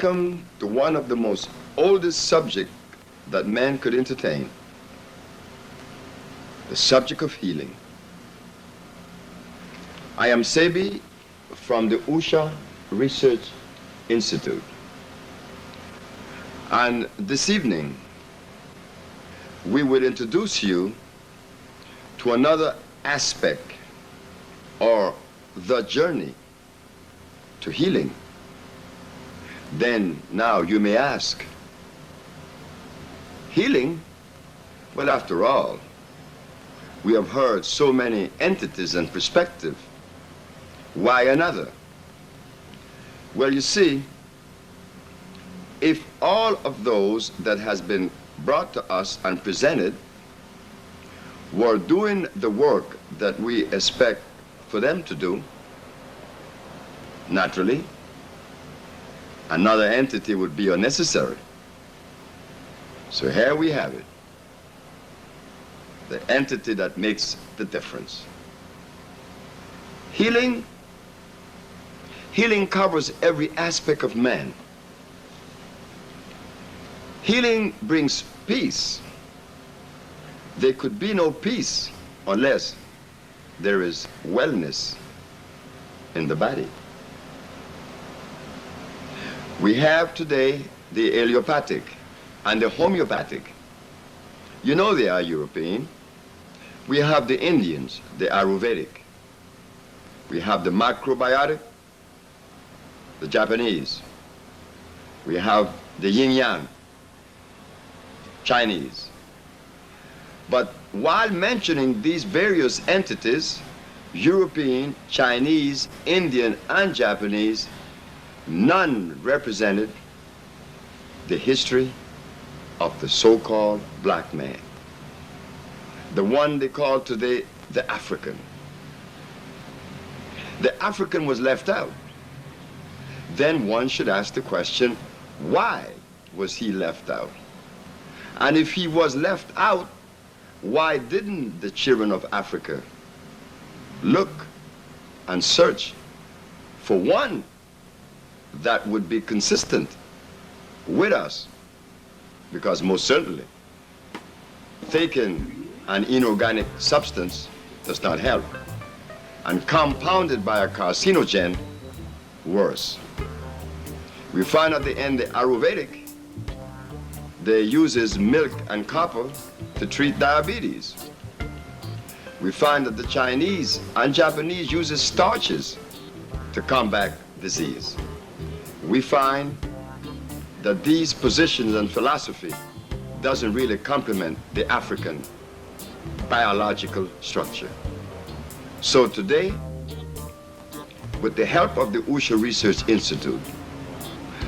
Welcome to one of the most oldest subjects that man could entertain, the subject of healing. I am Sebi from the USHA Research Institute. And this evening, we will introduce you to another aspect or the journey to healing. Then now you may ask, healing? Well, after all, we have heard so many entities and perspectives. Why another? Well, you see, if all of those that has been brought to us and presented were doing the work that we expect for them to do, naturally, another entity would be unnecessary. So here we have it, the entity that makes the difference. Healing covers every aspect of man. Healing brings peace. There could be no peace unless there is wellness in the body. We have today the allopathic and the homeopathic. You know they are European. We have the Indians, the Ayurvedic. We have the macrobiotic, the Japanese. We have the yin-yang, Chinese. But while mentioning these various entities, European, Chinese, Indian, and Japanese, none represented the history of the so-called black man, the one they call today the African. The African was left out. Then one should ask the question, why was he left out? And if he was left out, why didn't the children of Africa look and search for one that would be consistent with us? Because most certainly, taking an inorganic substance does not help, and compounded by a carcinogen, worse. We find at the end the Ayurvedic, they uses milk and copper to treat diabetes. We find that the Chinese and Japanese uses starches to combat disease. We find that these positions and philosophy doesn't really complement the African biological structure. So today, with the help of the USHA Research Institute,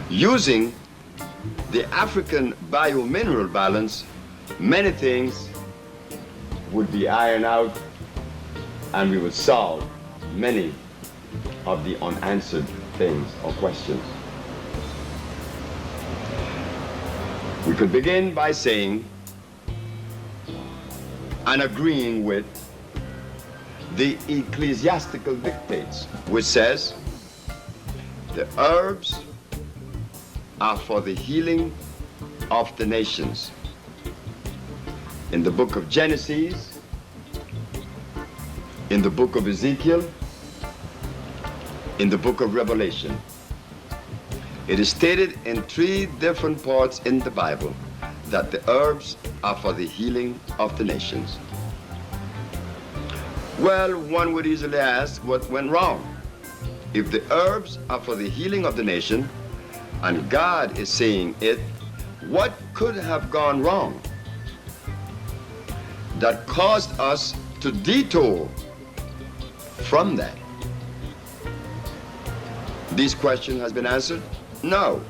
using the African BioMineral balance, many things would be ironed out and we would solve many of the unanswered things or questions. We could begin by saying and agreeing with the ecclesiastical dictates, which says the herbs are for the healing of the nations. In the book of Genesis, in the book of Ezekiel, in the book of Revelation, it is stated in 3 different parts in the Bible that the herbs are for the healing of the nations. Well, one would easily ask what went wrong. If the herbs are for the healing of the nation, and God is saying it, what could have gone wrong that caused us to detour from that? This question has been answered? No,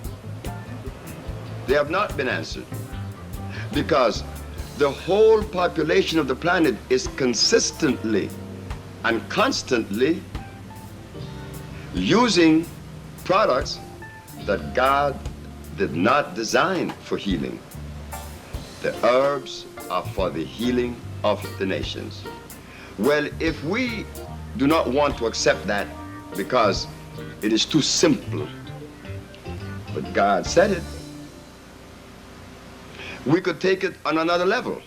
they have not been answered, because the whole population of the planet is consistently and constantly using products that God did not design for healing. The herbs are for the healing of the nations. Well, if we do not want to accept that because it is too simple, but God said it. We could take it on another level,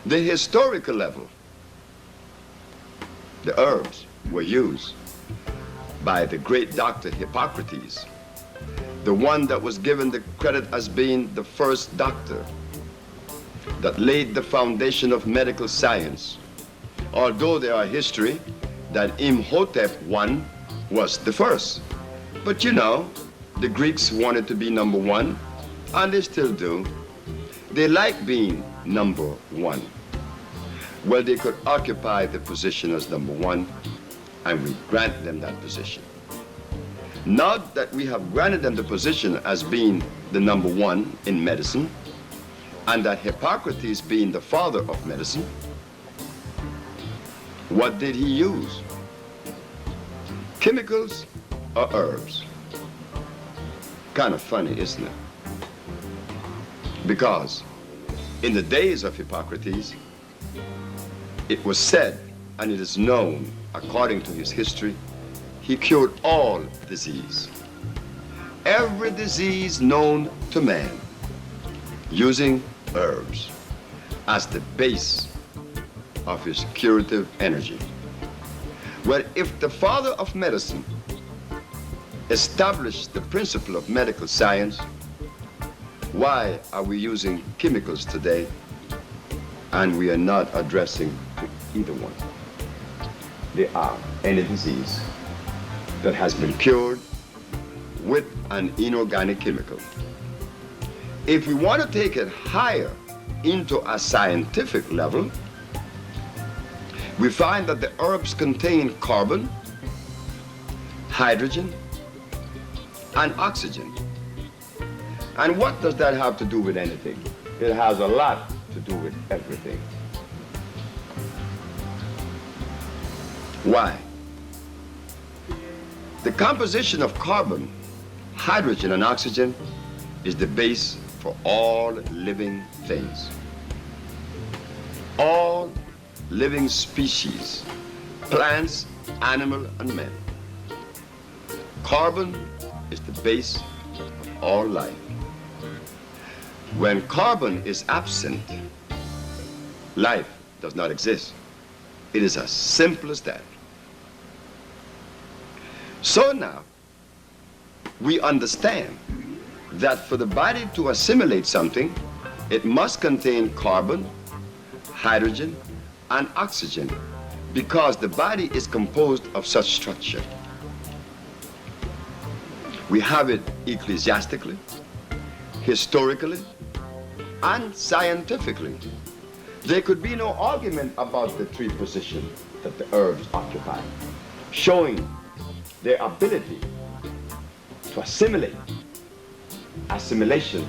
the historical level. The herbs were used by the great doctor Hippocrates, the one that was given the credit as being the first doctor that laid the foundation of medical science. Although there are history that Imhotep I was the first. But you know, the Greeks wanted to be number one, and they still do. They like being number one. Well, they could occupy the position as number one, and we grant them that position. Now that we have granted them the position as being the number one in medicine, and that Hippocrates being the father of medicine, what did he use? Chemicals or herbs? Kind of funny, isn't it? Because in the days of Hippocrates, it was said, and it is known according to his history, he cured all disease. Every disease known to man, using herbs as the base of his curative energy. Well, if the father of medicine established the principle of medical science, why are we using chemicals today and we are not addressing either one? There are any disease that has been cured with an inorganic chemical. If we want to take it higher into a scientific level, we find that the herbs contain carbon, hydrogen, and oxygen. And what does that have to do with anything? It has a lot to do with everything. Why? The composition of carbon, hydrogen, and oxygen is the base for all living things. All living species, plants, animal, and men. Carbon is the base of all life. When carbon is absent, life does not exist. It is as simple as that. So now, we understand that for the body to assimilate something, it must contain carbon, hydrogen, and oxygen, because the body is composed of such structure. We have it ecclesiastically, historically, and scientifically. There could be no argument about the three positions that the herbs occupy, showing their ability to assimilate. Assimilation,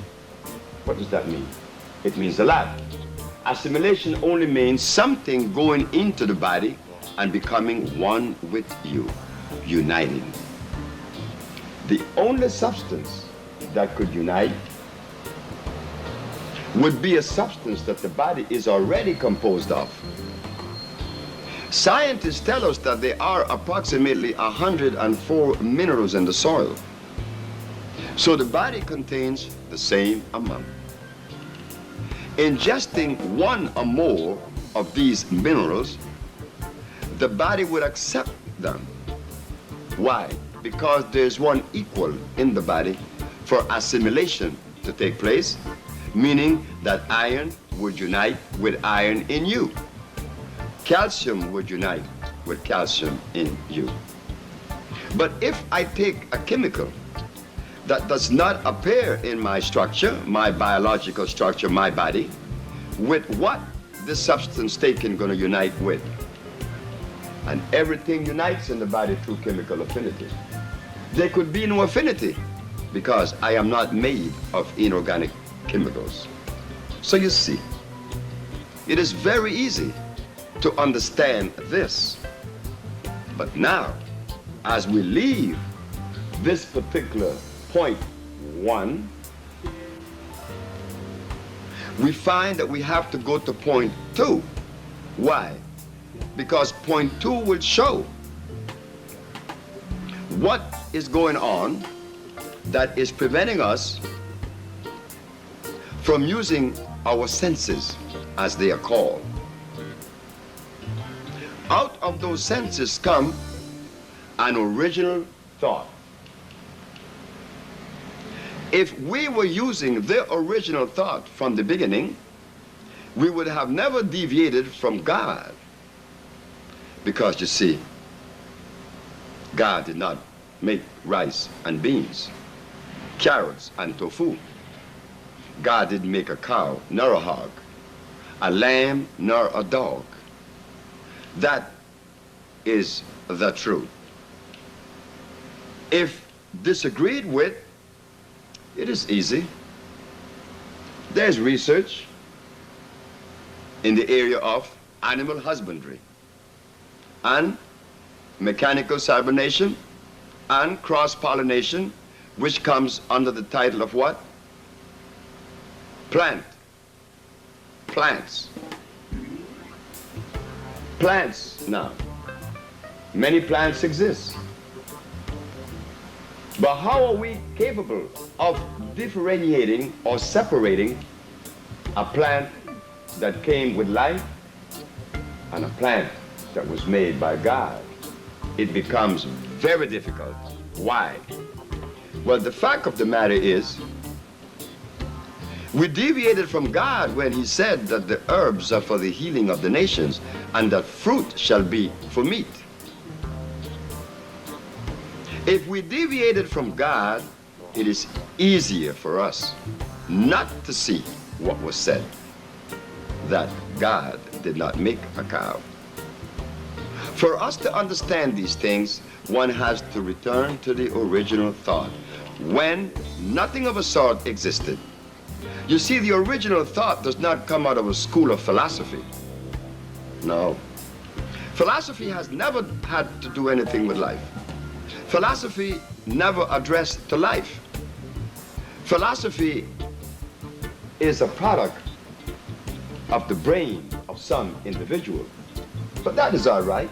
what does that mean? It means a lot. Assimilation only means something going into the body and becoming one with you, uniting. The only substance that could unite would be a substance that the body is already composed of. Scientists tell us that there are approximately 104 minerals in the soil. So the body contains the same amount. Ingesting one or more of these minerals, the body would accept them. Why? Because there's one equal in the body for assimilation to take place, meaning that iron would unite with iron in you. Calcium would unite with calcium in you. But if I take a chemical that does not appear in my structure, my biological structure, my body, with what the substance taken going to unite with? And everything unites in the body through chemical affinity. There could be no affinity because I am not made of inorganic chemicals. So you see, it is very easy to understand this. But now, as we leave this particular point 1, we find that we have to go to point 2. Why? Because point 2 will show what is going on that is preventing us from using our senses, as they are called. Out of those senses come an original thought. If we were using the original thought from the beginning, we would have never deviated from God. Because you see, God did not make rice and beans, carrots and tofu. God didn't make a cow nor a hog, a lamb nor a dog. That is the truth. If disagreed with, it is easy. There's research in the area of animal husbandry and mechanical carbonation and cross-pollination, which comes under the title of what? Plants. Plants now. Many plants exist. But how are we capable of differentiating or separating a plant that came with life and a plant that was made by God? It becomes very difficult. Why? Well, the fact of the matter is, we deviated from God when he said that the herbs are for the healing of the nations and that fruit shall be for meat. If we deviated from God, it is easier for us not to see what was said, that God did not make a cow. For us to understand these things, one has to return to the original thought, when nothing of a sort existed. You see, the original thought does not come out of a school of philosophy. No. Philosophy has never had to do anything with life. Philosophy never addressed to life. Philosophy is a product of the brain of some individual. But that is all right.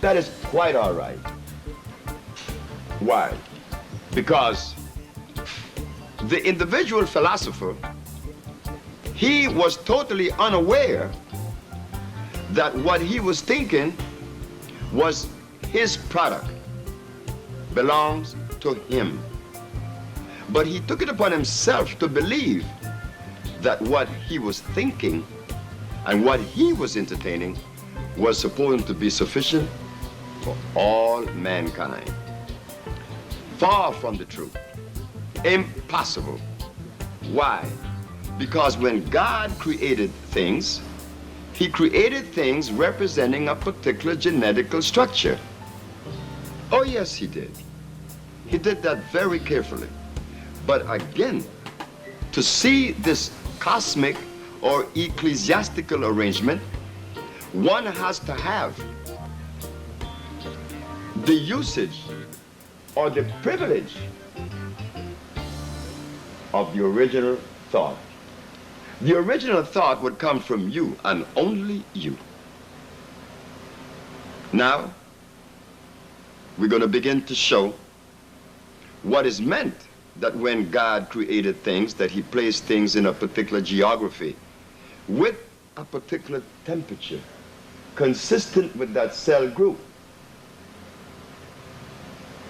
That is quite all right. Why? Because the individual philosopher, he was totally unaware that what he was thinking was his product, belongs to him. But he took it upon himself to believe that what he was thinking and what he was entertaining was supposed to be sufficient for all mankind. Far from the truth. Impossible. Why? Because when God created things, he created things representing a particular genetical structure. Oh yes, he did. He did that very carefully. But again, to see this cosmic or ecclesiastical arrangement, one has to have the usage or the privilege of the original thought. The original thought would come from you and only you. Now, we're going to begin to show what is meant that when God created things, that he placed things in a particular geography with a particular temperature consistent with that cell group.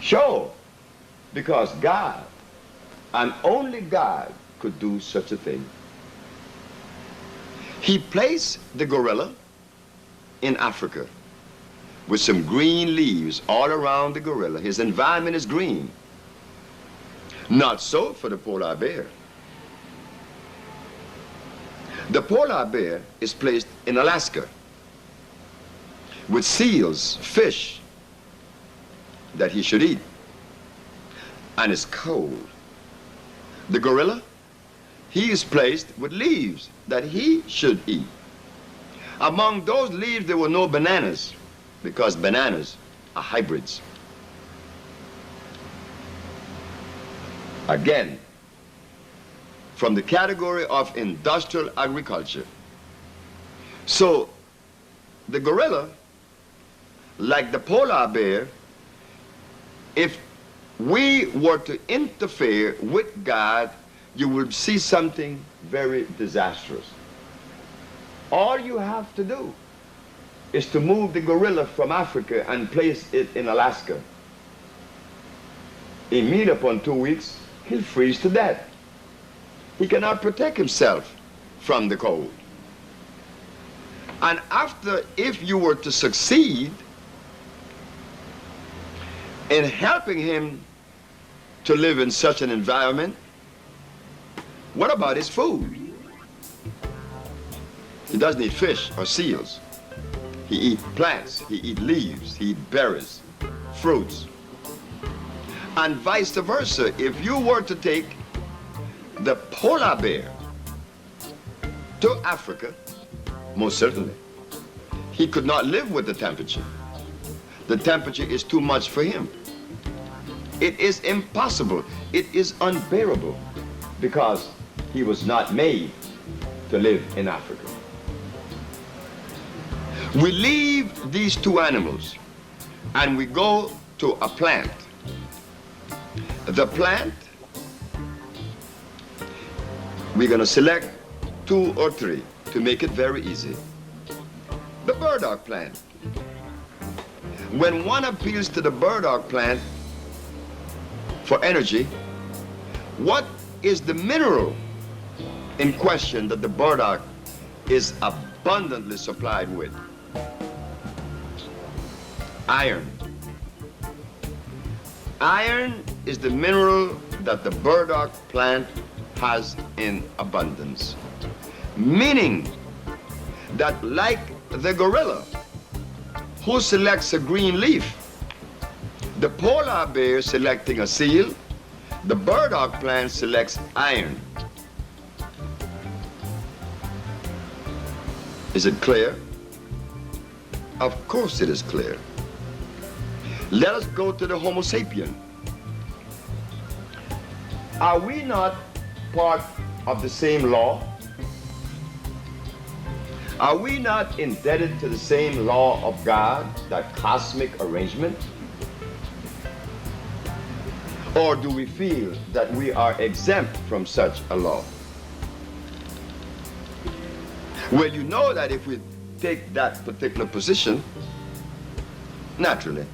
Sure, because God and only God could do such a thing. He placed the gorilla in Africa with some green leaves all around the gorilla. His environment is green. Not so for the polar bear. The polar bear is placed in Alaska with seals, fish that he should eat, and it's cold. The gorilla, he is placed with leaves that he should eat. Among those leaves there were no bananas, because bananas are hybrids. Again, from the category of industrial agriculture. So the gorilla, like the polar bear, if we were to interfere with God, you will see something very disastrous. All you have to do is to move the gorilla from Africa and place it in Alaska. Immediately upon 2 weeks, he'll freeze to death. He cannot protect himself from the cold. And after, if you were to succeed in helping him to live in such an environment, what about his food? He doesn't eat fish or seals. He eats plants, he eats leaves, he eats berries, fruits. And vice versa, if you were to take the polar bear to Africa, most certainly, he could not live with the temperature. The temperature is too much for him. It is impossible. It is unbearable because he was not made to live in Africa. We leave these two animals and we go to a plant. The plant, we're going to select 2 or 3 to make it very easy. The burdock plant. When one appeals to the burdock plant for energy, what is the mineral in question that the burdock is abundantly supplied with? Iron. Iron is the mineral that the burdock plant has in abundance. Meaning that like the gorilla who selects a green leaf, the polar bear selecting a seal, the burdock plant selects iron. Is it clear? Of course it is clear. Let us go to the Homo sapien. Are we not part of the same law? Are we not indebted to the same law of God, that cosmic arrangement? Or do we feel that we are exempt from such a law? Well, you know that if we take that particular position, naturally,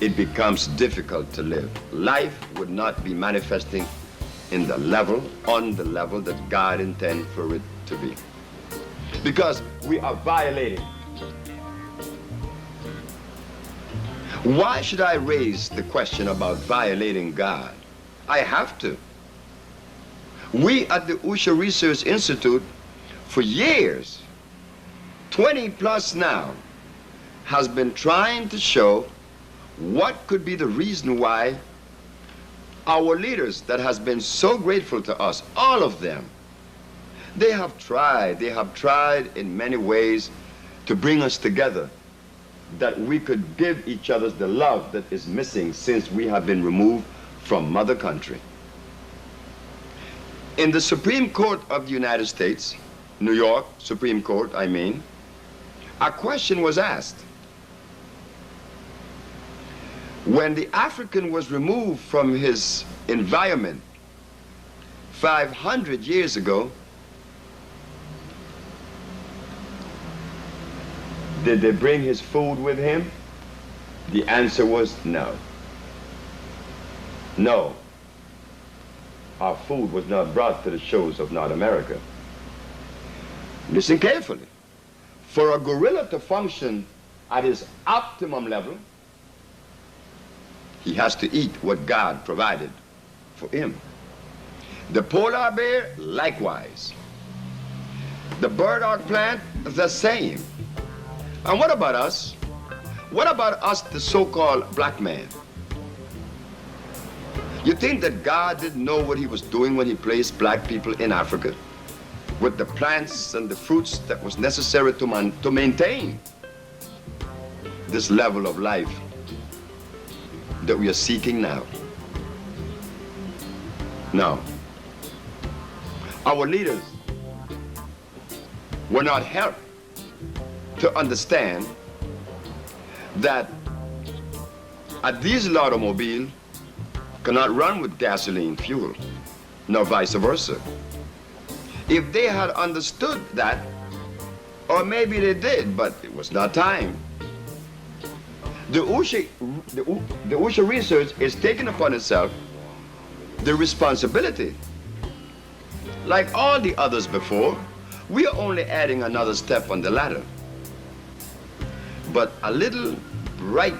it becomes difficult to live. Life would not be manifesting in the level, on the level that God intended for it to be. Because we are violating. Why should I raise the question about violating God? I have to. We at the Usha Research Institute, for years, 20 plus now, has been trying to show what could be the reason why our leaders that has been so grateful to us, all of them, they have tried in many ways to bring us together, that we could give each other the love that is missing since we have been removed from Mother Country. In the Supreme Court of the United States, New York Supreme Court, I mean, a question was asked. When the African was removed from his environment 500 years ago, did they bring his food with him? The answer was no. No. Our food was not brought to the shores of North America. Listen carefully. For a gorilla to function at his optimum level, he has to eat what God provided for him. The polar bear, likewise. The burdock plant, the same. And what about us? What about us, the so-called black man? You think that God didn't know what he was doing when he placed black people in Africa with the plants and the fruits that was necessary to maintain this level of life that we are seeking now? No. Our leaders were not helped to understand that a diesel automobile cannot run with gasoline fuel, nor vice versa. If they had understood that, or maybe they did, but it was not time. The OSHA research is taking upon itself the responsibility. Like all the others before, we are only adding another step on the ladder. But a little bright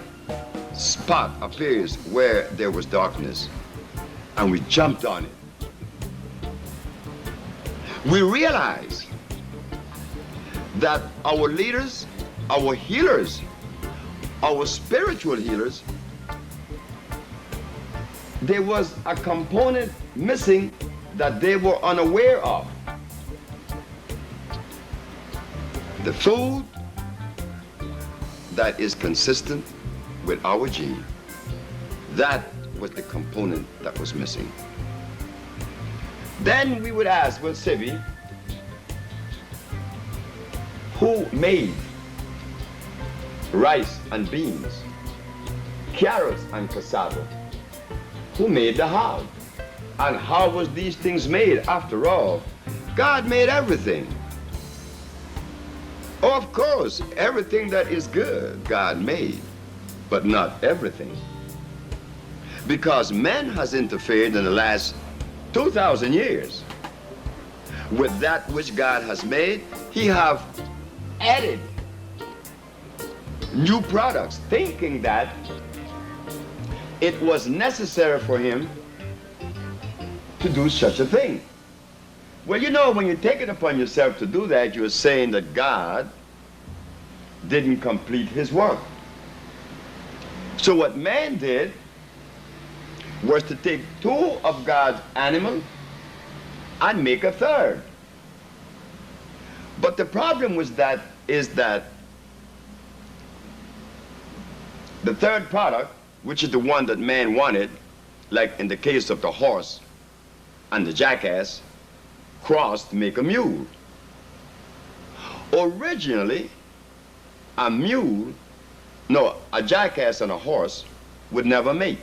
spot appears where there was darkness, and we jumped on it. We realize that our leaders, our healers, our spiritual healers, there was a component missing that they were unaware of. The food that is consistent with our gene. That was the component that was missing. Then we would ask, well, Sebi, who made rice and beans, carrots and cassava? Who made the how? And how was these things made? After all, God made everything. Oh, of course, everything that is good, God made, but not everything. Because man has interfered in the last 2,000 years with that which God has made. He have added new products, thinking that it was necessary for him to do such a thing. Well, you know, when you take it upon yourself to do that, you're saying that God didn't complete his work. So what man did was to take two of God's animals and make a third. But the problem is that the third product, which is the one that man wanted, like in the case of the horse and the jackass, crossed to make a mule. Originally, a jackass and a horse would never mate,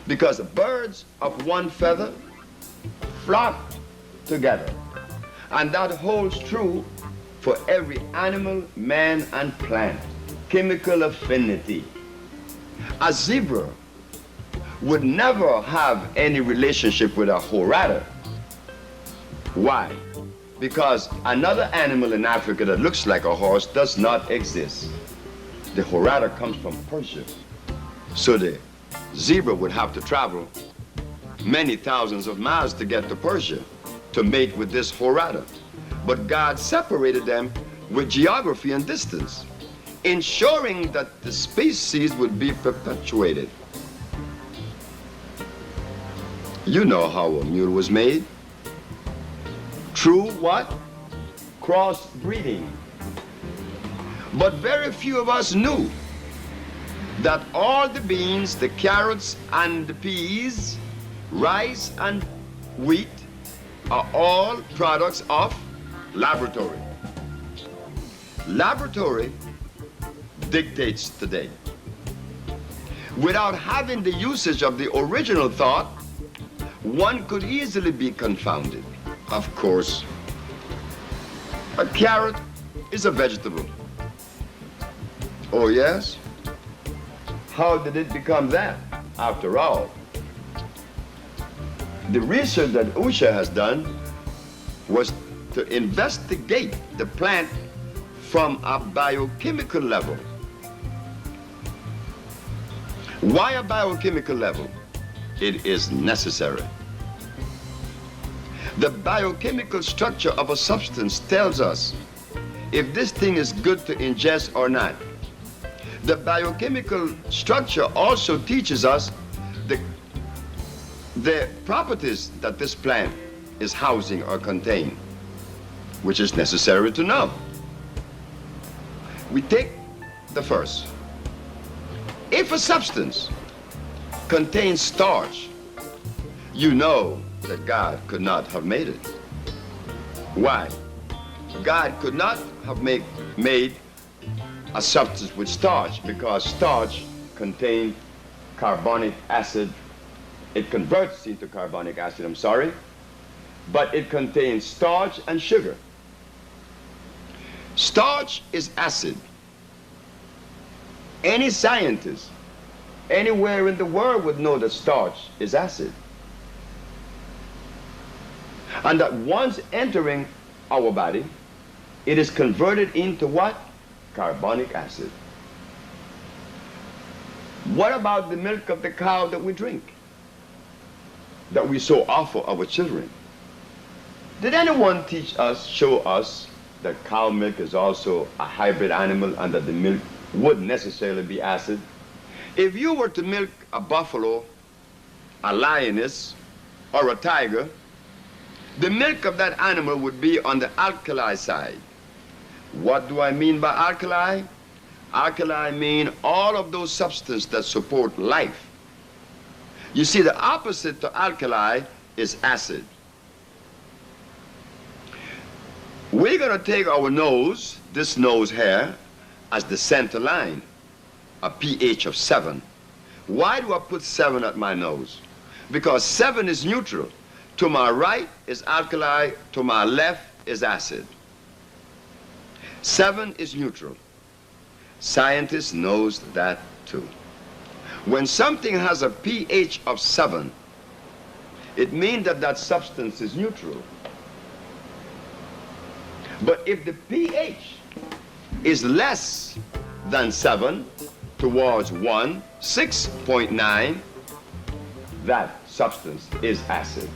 because birds of one feather flock together. And that holds true for every animal, man, and plant. Chemical affinity. A zebra would never have any relationship with a horada. Why? Because another animal in Africa that looks like a horse does not exist. The horada comes from Persia. So the zebra would have to travel many thousands of miles to get to Persia to mate with this horada. But God separated them with geography and distance, ensuring that the species would be perpetuated. You know how a mule was made. Through what? Crossbreeding. But very few of us knew that all the beans, the carrots and the peas, rice and wheat are all products of laboratory. Laboratory dictates today. Without having the usage of the original thought, one could easily be confounded. Of course, a carrot is a vegetable. Oh yes? How did it become that, after all? The research that OSHA has done was to investigate the plant from a biochemical level. Why a biochemical level? It is necessary. The biochemical structure of a substance tells us if this thing is good to ingest or not. The biochemical structure also teaches us the properties that this plant is housing or contain, which is necessary to know. We take the first. If a substance contains starch, you know that God could not have made it. Why? God could not have made a substance with starch, because starch contained carbonic acid It converts into carbonic acid, I'm sorry, but it contains starch and sugar. Starch is acid. Any scientist anywhere in the world would know that starch is acid. And that once entering our body, it is converted into what? Carbonic acid. What about the milk of the cow that we drink, that we so offer our children? Did anyone teach us, show us, that cow milk is also a hybrid animal and that the milk wouldn't necessarily be acid? If you were to milk a buffalo, a lioness, or a tiger, the milk of that animal would be on the alkali side. What do I mean by alkali? Alkali mean all of those substances that support life. You see, the opposite to alkali is acid. We're going to take our nose, this nose here, as the center line, a pH of 7. Why do I put 7 at my nose? Because 7 is neutral. To my right is alkali, to my left is acid. 7 is neutral. Scientists knows that too. When something has a pH of 7, it means that that substance is neutral. But if the pH is less than 7, towards 1, 6.9, that substance is acid.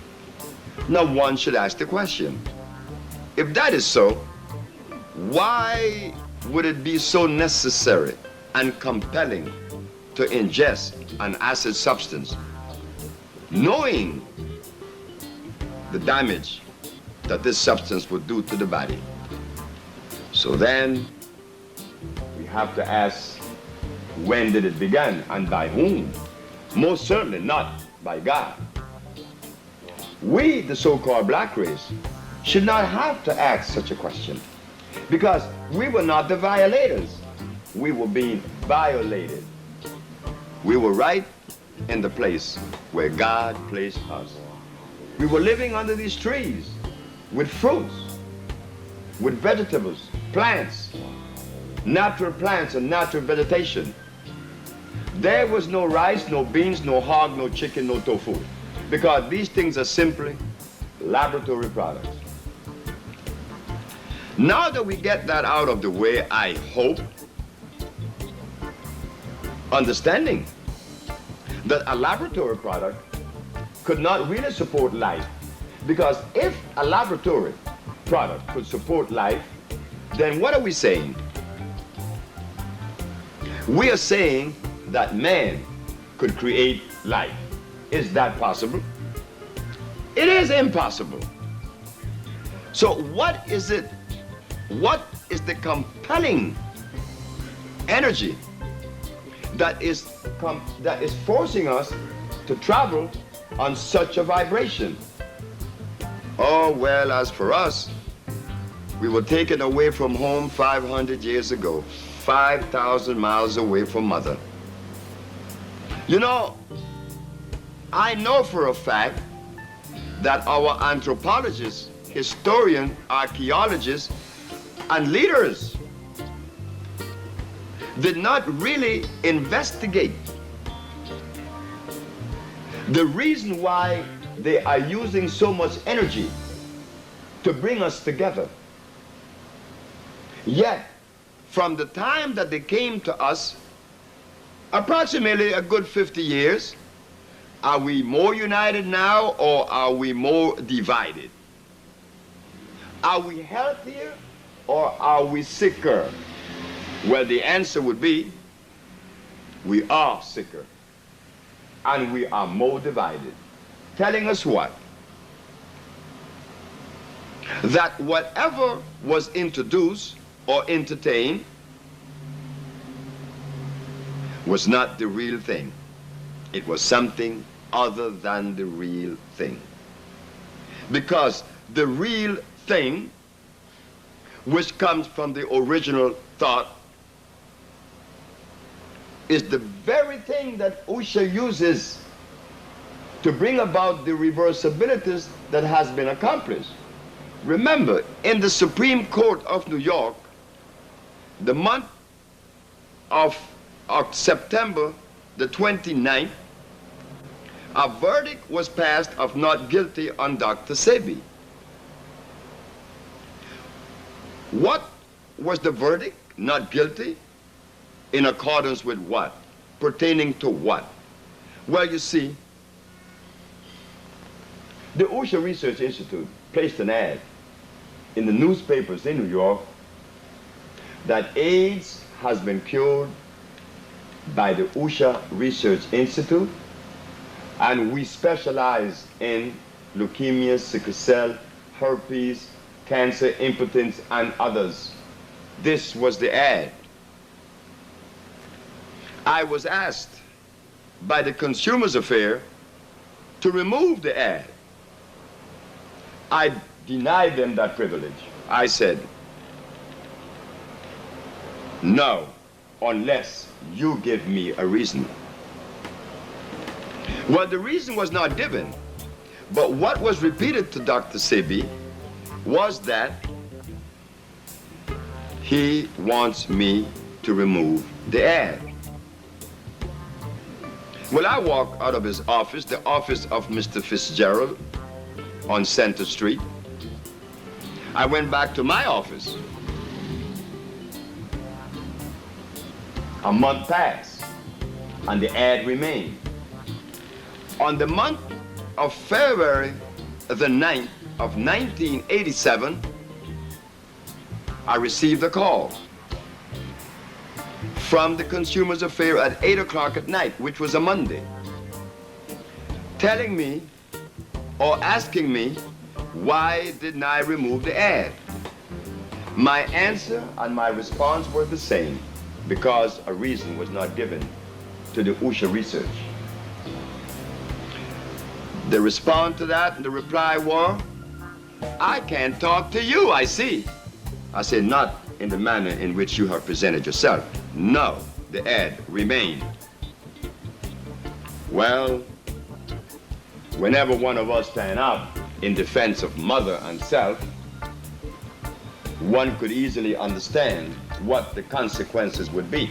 Now one should ask the question, if that is so, why would it be so necessary and compelling to ingest an acid substance, knowing the damage that this substance would do to the body? So then we have to ask, when did it begin and by whom? Most certainly not by God. We, the so-called black race, should not have to ask such a question, because we were not the violators. We were being violated. We were right in the place where God placed us. We were living under these trees with fruits, with vegetables, plants, natural plants and natural vegetation. There was no rice, no beans, no hog, no chicken, no tofu, because these things are simply laboratory products. Now that we get that out of the way, I hope, understanding that a laboratory product could not really support life, because if a laboratory product could support life, then what are we saying? We are saying that man could create life. Is that possible? It is impossible. So what is it? What is the compelling energy that is forcing us to travel on such a vibration? Oh, well, as for us, we were taken away from home 500 years ago, 5,000 miles away from mother. You know, I know for a fact that our anthropologists, historians, archaeologists, and leaders did not really investigate the reason why they are using so much energy to bring us together. Yet, from the time that they came to us, approximately a good 50 years, are we more united now or are we more divided? Are we healthier or are we sicker? Well, the answer would be, we are sicker and we are more divided. Telling us what? That whatever was introduced or entertained was not the real thing. It was something other than the real thing. Because the real thing, which comes from the original thought, is the very thing that Usha uses to bring about the reversibilities that has been accomplished. Remember, in the Supreme Court of New York, the month of September the 29th, a verdict was passed of not guilty on Dr. Sebi. What was the verdict? Not guilty? In accordance with what? Pertaining to what? Well, you see, the OSHA Research Institute placed an ad in the newspapers in New York that AIDS has been cured by the OSHA Research Institute, and we specialize in leukemia, sickle cell, herpes, cancer, impotence, and others. This was the ad. I was asked by the Consumers Affair to remove the ad. I denied them that privilege. I said, no, unless you give me a reason. Well, the reason was not given, but what was repeated to Dr. Sebi was that he wants me to remove the ad. Well, I walked out of his office, the office of Mr. Fitzgerald on Center Street. I went back to my office. A month passed, and the ad remained. On the month of February the 9th of 1987, I received a call from the Consumers Affair at 8 o'clock at night, which was a Monday, telling me or asking me why didn't I remove the ad. My answer and my response were the same, because a reason was not given to the OSHA research. The response to that, the reply was, I can't talk to you, I see. I said, not in the manner in which you have presented yourself. No, the ad remained. Well, whenever one of us stand up in defense of mother and self, one could easily understand what the consequences would be.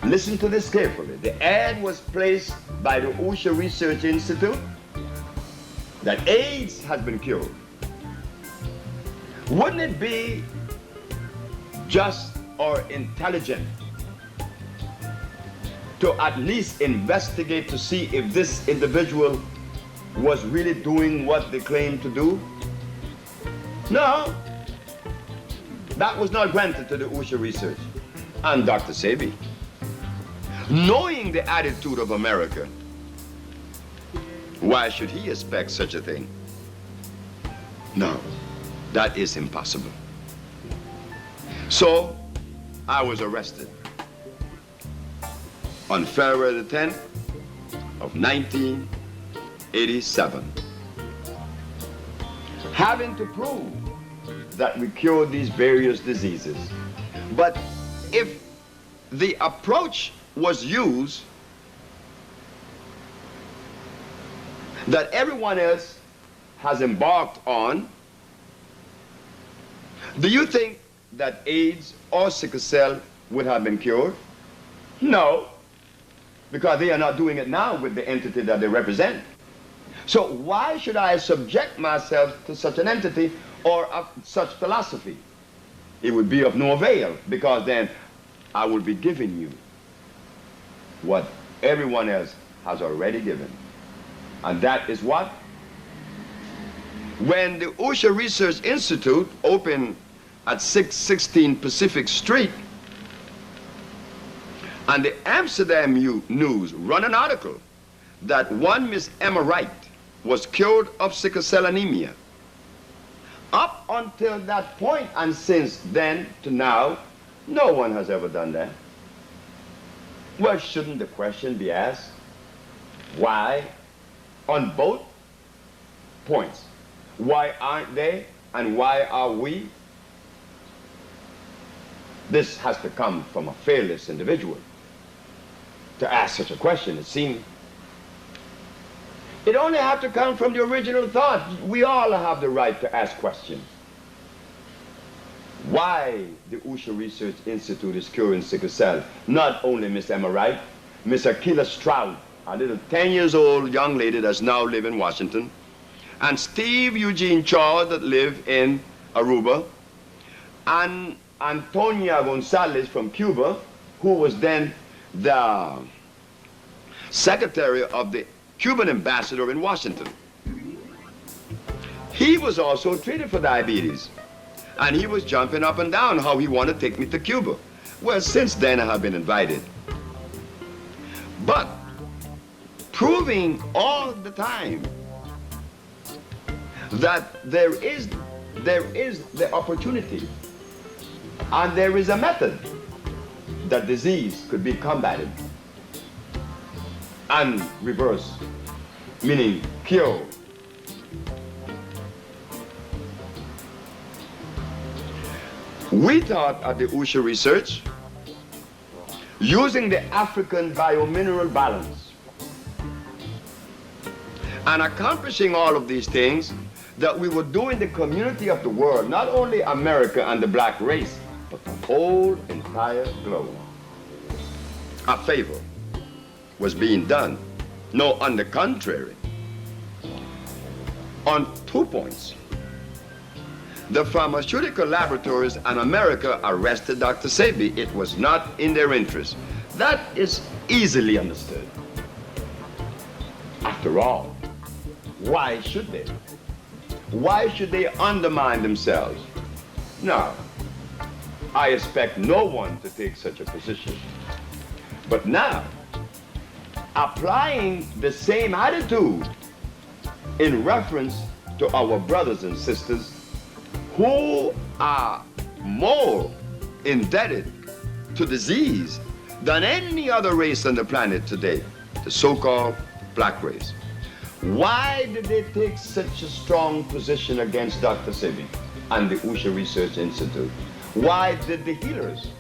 Listen to this carefully. The ad was placed by the OSHA Research Institute that AIDS has been cured. Wouldn't it be just or intelligent to at least investigate to see if this individual was really doing what they claimed to do? No, that was not granted to the OSHA research. And Dr. Sebi, knowing the attitude of America, why should he expect such a thing? No, that is impossible. So I was arrested on February the 10th of 1987, having to prove that we cured these various diseases. But if the approach was used that everyone else has embarked on, do you think that AIDS or sickle cell would have been cured? No, because they are not doing it now with the entity that they represent. So why should I subject myself to such an entity or such philosophy? It would be of no avail, because then I will be giving you what everyone else has already given. And that is what? When the OSHA Research Institute opened at 616 Pacific Street, and the Amsterdam News run an article that one Miss Emma Wright was cured of sickle cell anemia. Up until that point, and since then to now, no one has ever done that. Well, shouldn't the question be asked, why on both points? Why aren't they, and why are we? This has to come from a fearless individual to ask such a question, it seems. It only have to come from the original thought. We all have the right to ask questions. Why the Usha Research Institute is curing sickle cell? Not only Miss Emma Wright, Miss Akila Stroud, a little 10 years old young lady that's now live in Washington, and Steve Eugene Chaw that live in Aruba, and Antonia Gonzalez from Cuba, who was then the secretary of the Cuban ambassador in Washington. He was also treated for diabetes, and he was jumping up and down how he wanted to take me to Cuba. Well, since then I have been invited. But proving all the time that there is the opportunity and there is a method that disease could be combated and reversed, meaning cure. We thought at the Usha Research, using the African BioMineral balance and accomplishing all of these things, that we were doing the community of the world, not only America and the black race, but the whole entire globe, a favor was being done. No, on the contrary, on 2 points. The pharmaceutical laboratories in America arrested Dr. Sebi. It was not in their interest. That is easily understood. After all, why should they? Why should they undermine themselves? No, I expect no one to take such a position. But now, applying the same attitude in reference to our brothers and sisters who are more indebted to disease than any other race on the planet today, the so-called black race. Why did they take such a strong position against Dr. Sebi and the Usha Research Institute? Why did the healers?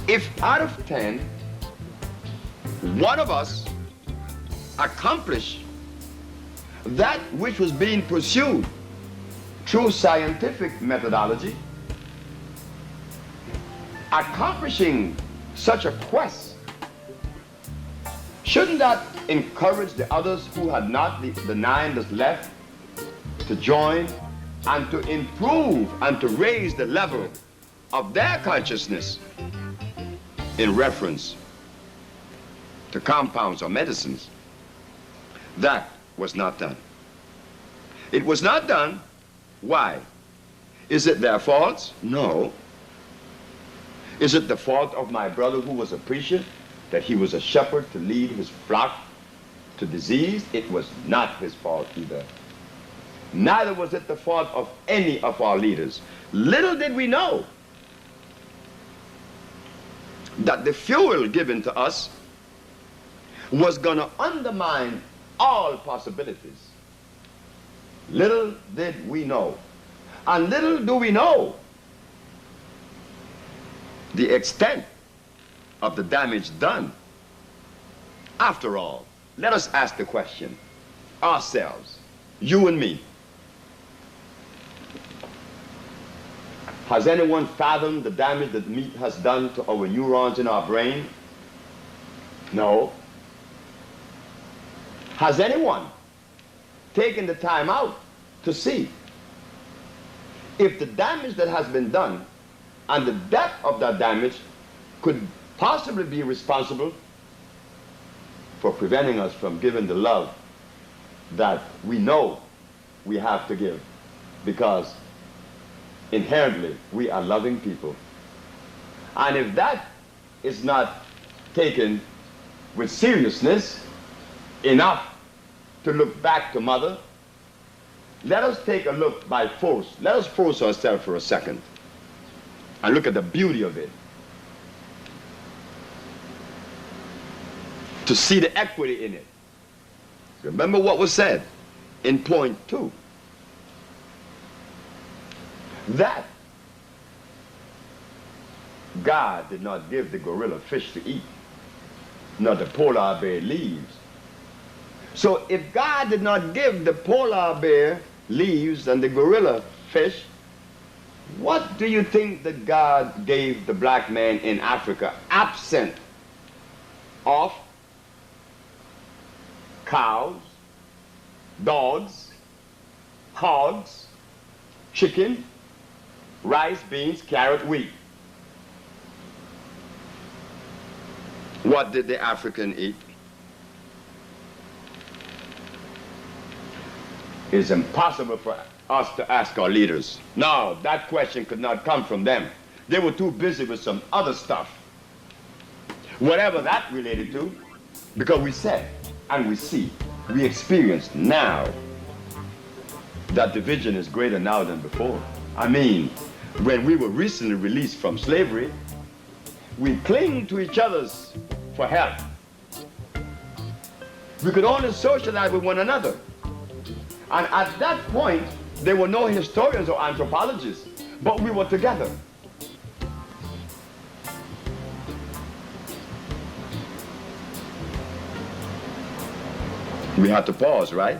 If out of 10, one of us accomplished that which was being pursued through scientific methodology, accomplishing such a quest, shouldn't that encourage the others who had not, the 9 that's left, to join and to improve and to raise the level of their consciousness in reference to compounds or medicines? That was not done. It was not done. Why? Is it their fault? No. Is it the fault of my brother who was a preacher, that he was a shepherd to lead his flock to disease? It was not his fault either. Neither was it the fault of any of our leaders. Little did we know that the fuel given to us was going to undermine all possibilities. Little did we know. And little do we know the extent of the damage done. After all, let us ask the question, ourselves, you and me. Has anyone fathomed the damage that meat has done to our neurons in our brain? No. Has anyone taken the time out to see if the damage that has been done and the depth of that damage could possibly be responsible for preventing us from giving the love that we know we have to give, because inherently we are loving people. And if that is not taken with seriousness enough to look back to Mother, let us take a look by force. Let us force ourselves for a second and look at the beauty of it. To see the equity in it. Remember what was said in point 2. That God did not give the gorilla fish to eat, nor the polar bear leaves, So if God did not give the polar bear leaves and the gorilla fish, what do you think that God gave the black man in Africa, absent of cows, dogs, hogs, chicken, rice, beans, carrot, wheat? What did the African eat? It's impossible for us to ask our leaders. No, that question could not come from them. They were too busy with some other stuff. Whatever that related to, because we said and we see, we experience now that division is greater now than before. I mean, when we were recently released from slavery, we cling to each other's for help. We could only socialize with one another. And at that point, there were no historians or anthropologists, but we were together. We had to pause, right?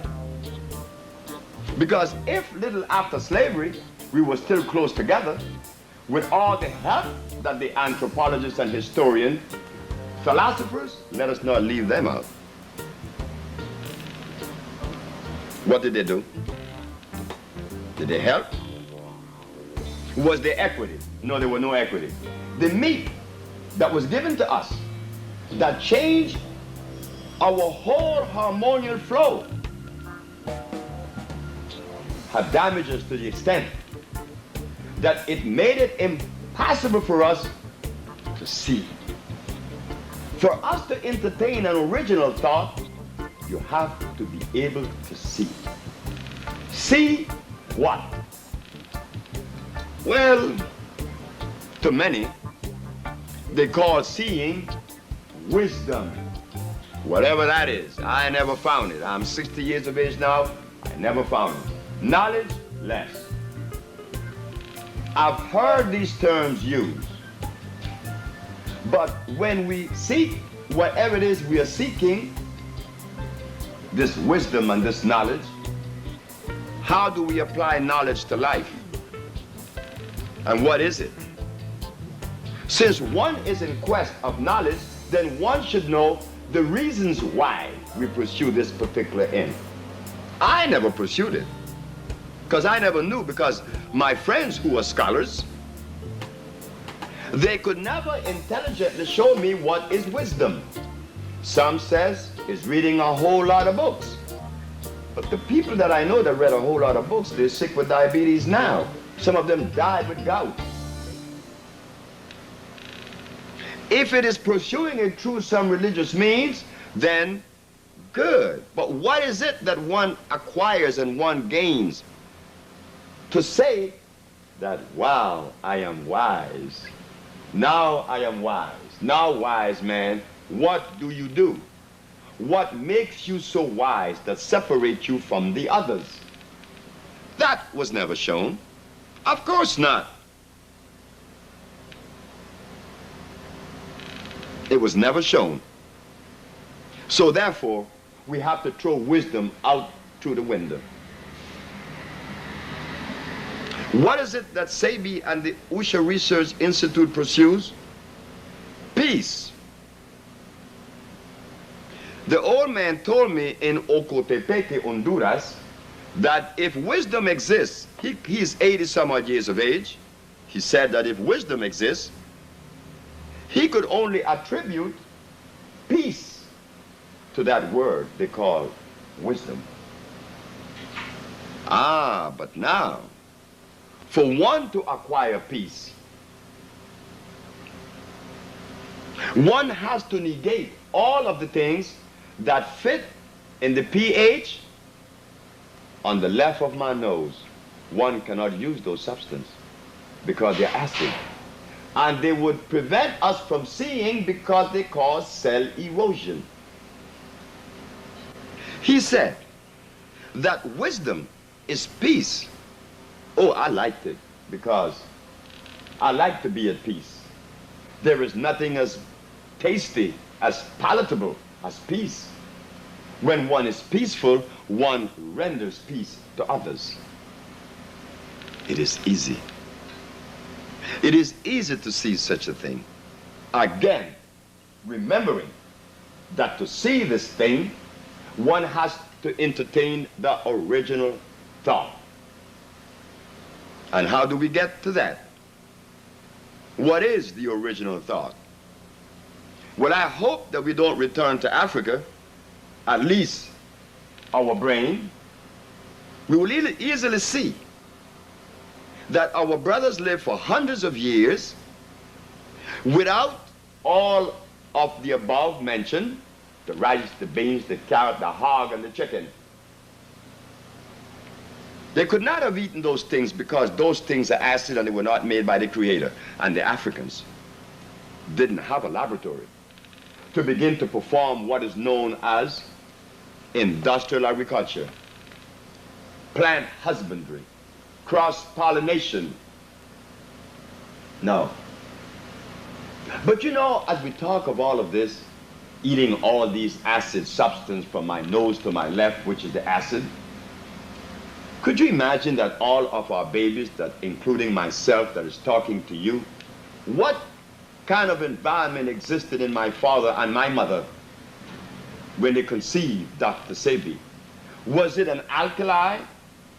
Because if little after slavery, we were still close together, with all the help that the anthropologists and historians, philosophers, let us not leave them out. What did they do? Did they help? Was there equity? No, there was no equity. The meat that was given to us that changed our whole harmonious flow had damaged us to the extent that it made it impossible for us to see. For us to entertain an original thought, you have to be able to see. See what? Well, to many, they call seeing wisdom. Whatever that is, I never found it. I'm 60 years of age now, I never found it. Knowledge, less. I've heard these terms used, but when we seek whatever it is we are seeking, this wisdom and this knowledge, how do we apply knowledge to life? And what is it? Since one is in quest of knowledge, then one should know the reasons why we pursue this particular end. I never pursued it, because I never knew, because my friends who were scholars, they could never intelligently show me what is wisdom. Some says it's reading a whole lot of books. But the people that I know that read a whole lot of books, they're sick with diabetes now. Some of them died with gout. If it is pursuing it through some religious means, then good. But what is it that one acquires and one gains? To say that, wow, I am wise. Now I am wise. Now, wise man, what do you do? What makes you so wise that separates you from the others? That was never shown. Of course not. It was never shown. So therefore, we have to throw wisdom out through the window. What is it that Sebi and the Usha Research Institute pursues? Peace. The old man told me in Ocotepeque, Honduras, that if wisdom exists, he's 80 some odd years of age, he said that if wisdom exists, he could only attribute peace to that word they call wisdom. Ah, but now, for one to acquire peace, one has to negate all of the things that fit in the pH on the left of my nose. One cannot use those substances because they're acid. And they would prevent us from seeing because they cause cell erosion. He said that wisdom is peace. Oh, I liked it because I like to be at peace. There is nothing as tasty, as palatable as peace. When one is peaceful, one renders peace to others. It is easy. It is easy to see such a thing. Again, remembering that to see this thing, one has to entertain the original thought. And how do we get to that? What is the original thought? Well, I hope that we don't return to Africa, at least our brain. We will easily see that our brothers lived for hundreds of years without all of the above mentioned, the rice, the beans, the carrot, the hog, and the chicken. They could not have eaten those things because those things are acid and they were not made by the Creator. And the Africans didn't have a laboratory to begin to perform what is known as industrial agriculture, plant husbandry, cross-pollination. No. But you know, as we talk of all of this, eating all these acid substances from my nose to my left, which is the acid, could you imagine that all of our babies, that including myself that is talking to you, what kind of environment existed in my father and my mother when they conceived Dr. Sebi? Was it an alkali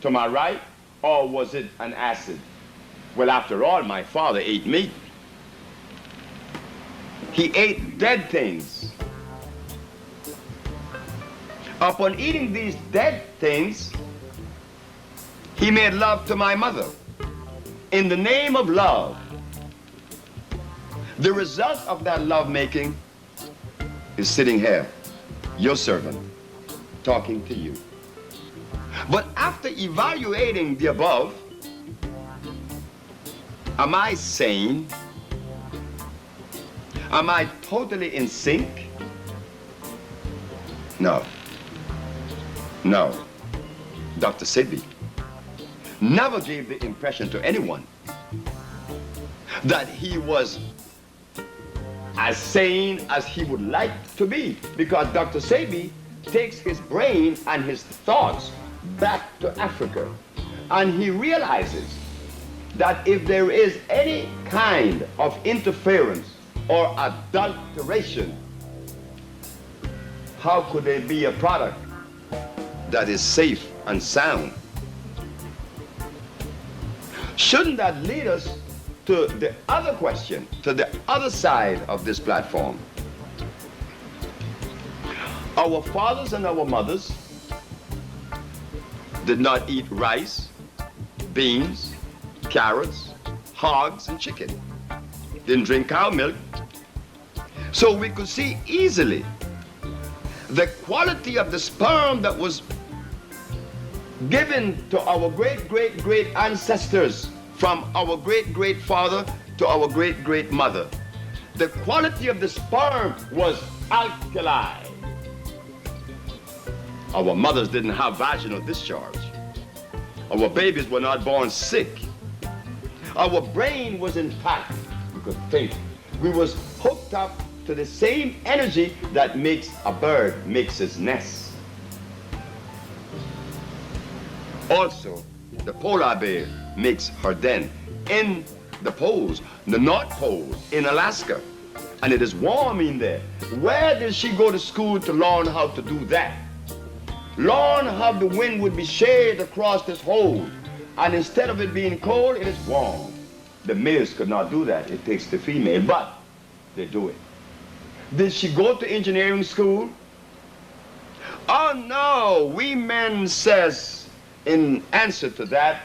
to my right, or was it an acid? Well, after all, my father ate meat. He ate dead things. Upon eating these dead things, he made love to my mother in the name of love. The result of that love making is sitting here, your servant, talking to you. But after evaluating the above, am I sane? Am I totally in sync? No. No. Dr. Sebi never gave the impression to anyone that he was as sane as he would like to be, because Dr. Sebi takes his brain and his thoughts back to Africa, and he realizes that if there is any kind of interference or adulteration, how could there be a product that is safe and sound? Shouldn't that lead us to the other question, to the other side of this platform? Our fathers and our mothers did not eat rice, beans, carrots, hogs, and chicken. Didn't drink cow milk. So we could see easily the quality of the sperm that was given to our great ancestors, from our great father to our great mother. The quality of the sperm was alkali. Our mothers didn't have vaginal discharge. Our babies were not born sick. Our brain was intact. We could think. We was hooked up to the same energy that makes a bird makes its nest. Also, the polar bear makes her den in the poles, the North Pole in Alaska, and it is warm in there. Where did she go to school to learn how to do that? Learn how the wind would be shade across this hole, and instead of it being cold, it is warm. The males could not do that. It takes the female, but they do it. Did she go to engineering school? Oh no, we men says in answer to that,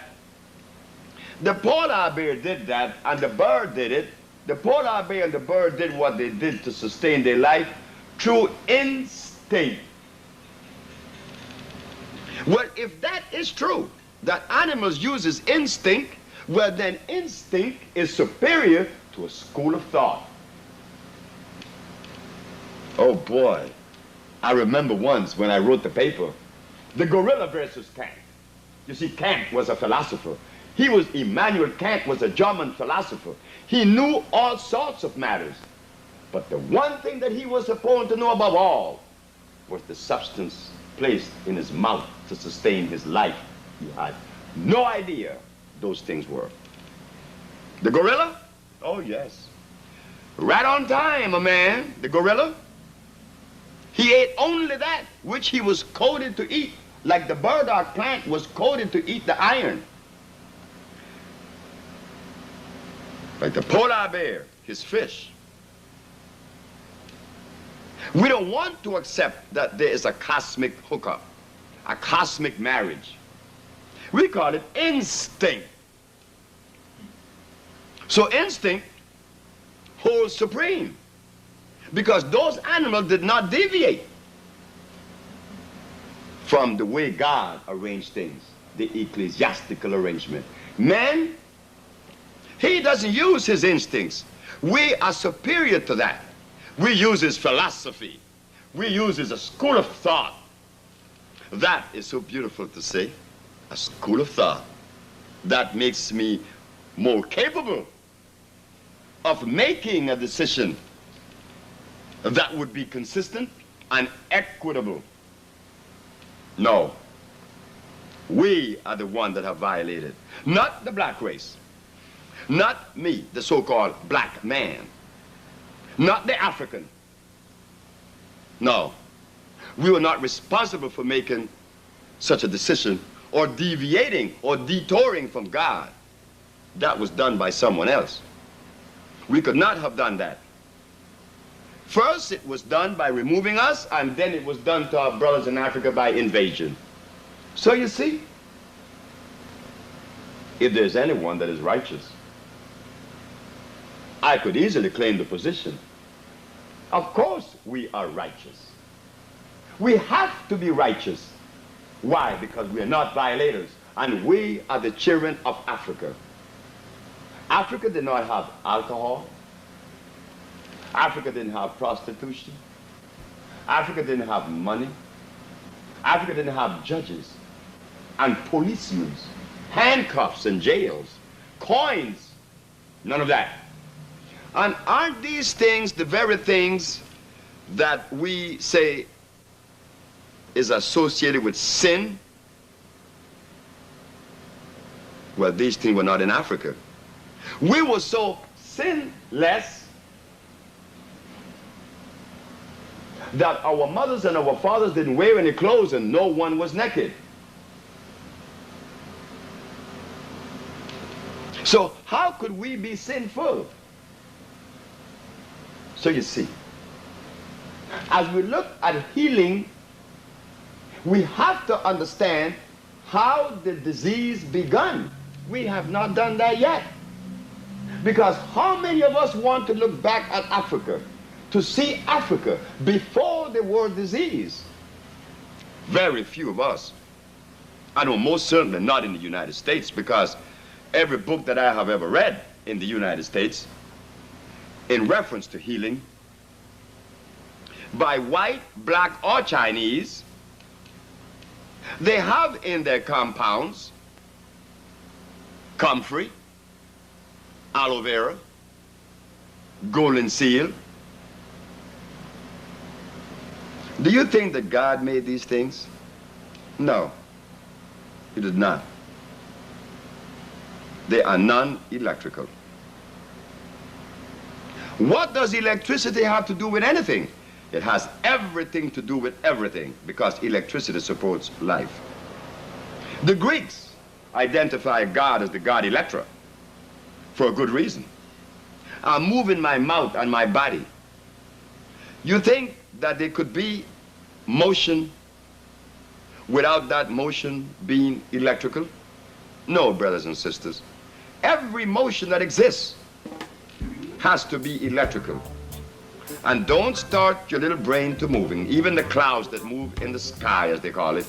the polar bear did that and the bird did it. The polar bear and the bird did what they did to sustain their life through instinct. Well, if that is true, that animals uses instinct, well then instinct is superior to a school of thought. Oh boy, I remember once when I wrote the paper, the gorilla versus Kant. You see, Kant was a philosopher. Immanuel Kant was a German philosopher. He knew all sorts of matters. But the one thing that he was supposed to know above all was the substance placed in his mouth to sustain his life. He had no idea those things were. The gorilla? Oh, yes. Right on time, a man, the gorilla. He ate only that which he was coded to eat, like the burdock plant was coded to eat the iron. Like the polar bear, his fish. We don't want to accept that there is a cosmic hookup, a cosmic marriage. We call it instinct. So instinct holds supreme because those animals did not deviate from the way God arranged things, the ecclesiastical arrangement. Man, he doesn't use his instincts. We are superior to that. We use his philosophy. We use his school of thought. That is so beautiful to say, a school of thought. That makes me more capable of making a decision that would be consistent and equitable. No, we are the ones that have violated, not the black race, not me, the so-called black man, not the African. No, we were not responsible for making such a decision or deviating or detouring from God. That was done by someone else. We could not have done that. First, it was done by removing us, and then it was done to our brothers in Africa by invasion. So you see, if there's anyone that is righteous, I could easily claim the position. Of course we are righteous. We have to be righteous. Why? Because we are not violators, and we are the children of Africa. Africa did not have alcohol. Africa didn't have prostitution. Africa didn't have money. Africa didn't have judges and policemen, handcuffs and jails, coins, none of that. And aren't these things the very things that we say is associated with sin? Well, these things were not in Africa. We were so sinless that our mothers and our fathers didn't wear any clothes and no one was naked. So how could we be sinful? So you see, as we look at healing, we have to understand how the disease began. We have not done that yet. Because how many of us want to look back at Africa, to see Africa before the word disease? Very few of us. I know most certainly not in the United States, because every book that I have ever read in the United States in reference to healing, by white, black, or Chinese, they have in their compounds comfrey, aloe vera, golden seal. Do you think that God made these things? No, he did not. They are non-electrical. What does electricity have to do with anything? It has everything to do with everything, because electricity supports life. The Greeks identify God as the god Electra for a good reason. I'm moving my mouth and my body. You think that there could be motion without that motion being electrical? No, brothers and sisters. Every motion that exists has to be electrical. And don't start your little brain to moving. Even the clouds that move in the sky, as they call it,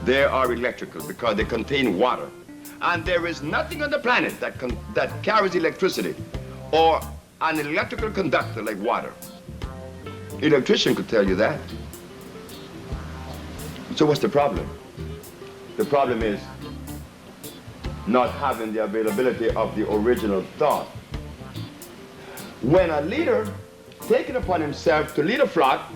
they are electrical because they contain water. And there is nothing on the planet that carries electricity or an electrical conductor like water. Electrician could tell you that. So what's the problem? The problem is not having the availability of the original thought. When a leader taking upon himself to lead a flock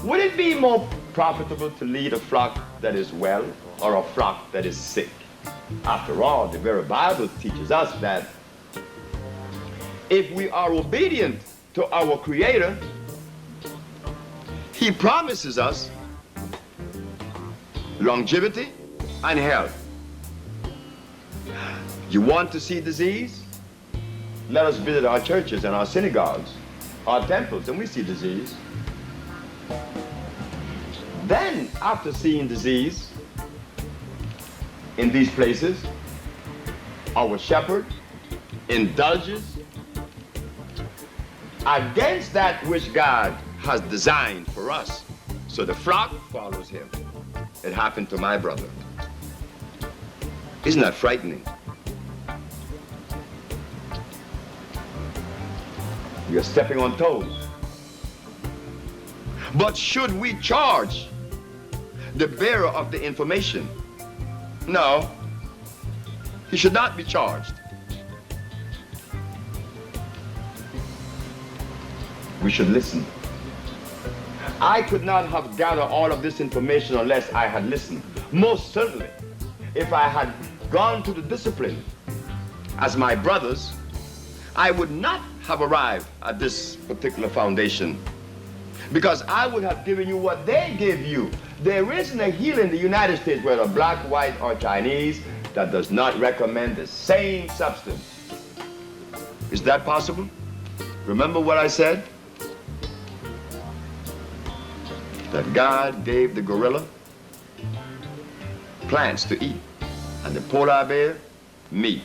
Would it be more profitable to lead a flock that is well or a flock that is sick? After all, the very Bible teaches us that if we are obedient to our Creator, He promises us longevity and health. You want to see disease? Let us visit our churches and our synagogues, our temples, and we see disease. Then, after seeing disease in these places, our shepherd indulges against that which God has designed for us. So the flock follows him. It happened to my brother. Isn't that frightening? You're stepping on toes. But should we charge the bearer of the information? No, he should not be charged. We should listen. I could not have gathered all of this information unless I had listened. Most certainly, if I had gone to the discipline as my brothers, I would not have arrived at this particular foundation, because I would have given you what they give you. There isn't a healer in the United States, whether black, white, or Chinese, that does not recommend the same substance. Is that possible? Remember what I said? That God gave the gorilla plants to eat, and the polar bear meat.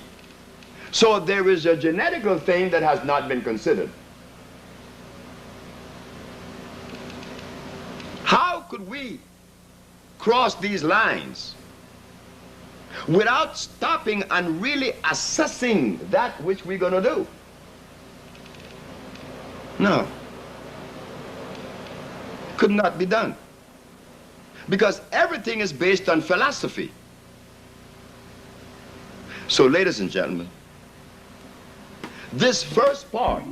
So there is a genetical thing that has not been considered. How could we cross these lines without stopping and really assessing that which we're going to do? No. Could not be done. Because everything is based on philosophy. So, ladies and gentlemen, this first part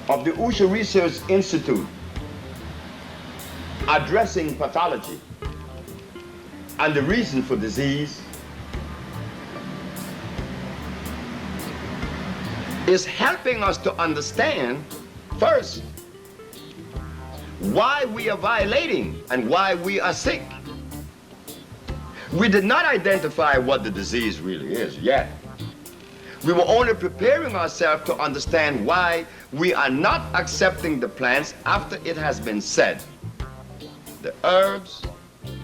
of the Usha Research Institute addressing pathology and the reason for disease is helping us to understand, first, why we are violating and why we are sick. We did not identify what the disease really is yet. We were only preparing ourselves to understand why we are not accepting the plants after it has been said. The herbs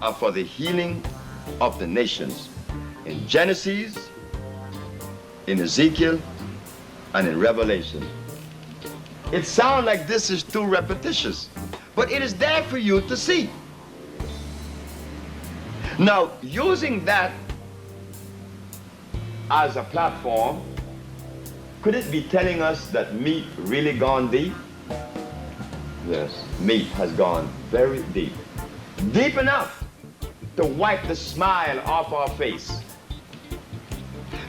are for the healing of the nations. In Genesis, in Ezekiel, and in Revelation. It sounds like this is too repetitious, but it is there for you to see. Now, using that as a platform, could it be telling us that meat really gone deep? Yes, meat has gone very deep. Deep enough to wipe the smile off our face.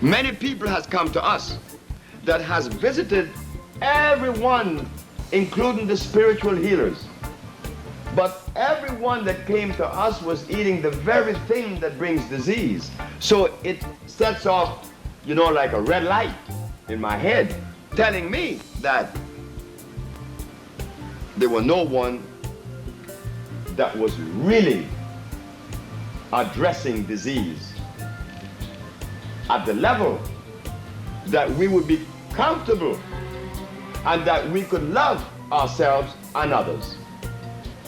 Many people has come to us that has visited everyone, including the spiritual healers. But everyone that came to us was eating the very thing that brings disease. So it sets off, you know, like a red light in my head, telling me that there was no one that was really addressing disease at the level that we would be comfortable and that we could love ourselves and others.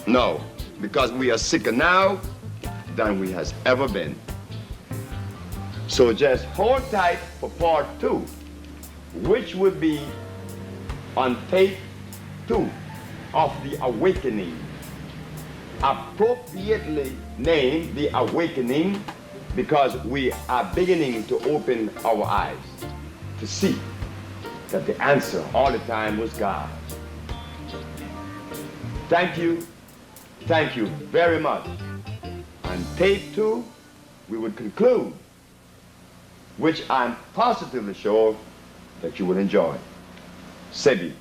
No, because we are sicker now than we has ever been. So just hold tight for part 2, which would be on tape 2 of The Awakening. Appropriately named The Awakening because we are beginning to open our eyes to see that the answer all the time was God. Thank you. Thank you very much. On tape 2, we would conclude, which I'm positively sure that you will enjoy. Sebi